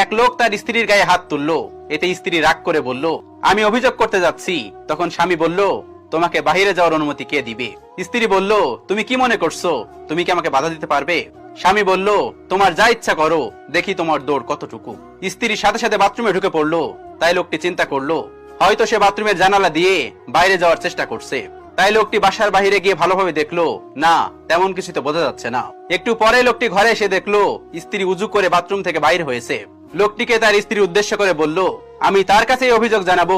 এক লোক তার স্ত্রীর গায়ে হাত তুললো। এতে স্ত্রী রাগ করে বলল, আমি অভিযোগ করতে যাচ্ছি। তখন স্বামী বলল, তোমাকে বাহিরে যাওয়ার অনুমতি কে দিবে? স্ত্রী বলল, তুমি কি মনে করছো তুমি কি আমাকে বাধা দিতে পারবে? স্বামী বলল, তোমার যা ইচ্ছা করো, দেখি তোমার দৌড় কতটুকু। স্ত্রী সাথে সাথে বাথরুমে ঢুকে পড়লো। তাই লোকটি চিন্তা করলো, হয়তো সে বাথরুমের জানালা দিয়ে বাইরে যাওয়ার চেষ্টা করছে। তাই লোকটি বাসার বাইরে গিয়ে ভালোভাবে দেখলো, না, তেমন কিছু তো বোঝা যাচ্ছে না। একটু পরে লোকটি ঘরে এসে দেখলো স্ত্রী উজু করে বাথরুম থেকে বাইরে হয়েছে। লোকটিকে তার স্ত্রী উদ্দেশ্য করে বলল, আমি তার কাছে অভিযোগ জানাবো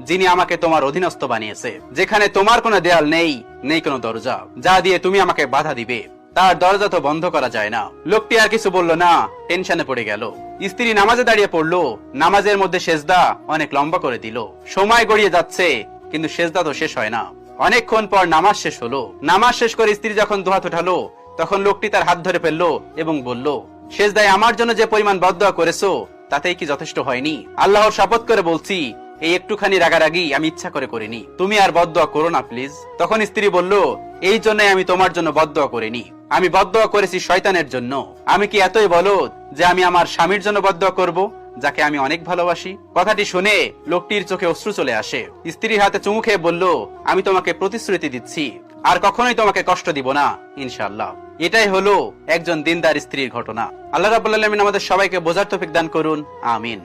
যিনি আমাকে তোমার অধীনস্থ বানিয়েছে, যেখানে তোমার কোনো দেয়াল নেই, নেই কোনো দরজা যা দিয়ে তুমি আমাকে বাধা দিবে। তার দরজা তো বন্ধ করা যায় না। লোকটি আর কিছু বলল না, টেনশনে পড়ে গেল। স্ত্রী নামাজে দাঁড়িয়ে পড়লো। নামাজের মধ্যে সেজদা অনেক লম্বা করে দিল। সময় গড়িয়ে যাচ্ছে, কিন্তু সেজদা তো শেষ হয় না। অনেকক্ষণ পর নামাজ শেষ হলো। নামাজ শেষ করে স্ত্রী যখন দুহাত উঠালো, তখন লোকটি তার হাত ধরে ফেললো এবং বলল, সেজদায় আমার জন্য যে পরিমাণ বদদোয়া করেছো তাতেই কি যথেষ্ট হয়নি? আল্লাহর শপথ করে বলছি, এই একটুখানি রাগারাগি আমি ইচ্ছা করে করিনি। তুমি আর বদদোয়া করো না প্লিজ। তখন স্ত্রী বলল, এই জন্যই আমি তোমার জন্য বদদোয়া করিনি, আমি বদদোয়া করেছি শয়তানের জন্য। আমি কি এতই বলদ যে আমি আমার স্বামীর জন্য বদদোয়া করব, যাকে আমি অনেক ভালোবাসি? কথাটি শুনে লোকটির চোখে অশ্রু চলে আসে। স্ত্রীর হাতে চুমু খেয়ে বলল, আমি তোমাকে প্রতিশ্রুতি দিচ্ছি আর কখনোই তোমাকে কষ্ট দিব না, ইনশাআল্লাহ। এটাই হলো একজন দিনদার স্ত্রীর ঘটনা। আল্লাহ রাব্বুল আলামিন আমাদের সবাইকে বোঝার তৌফিক দান করুন, আমিন।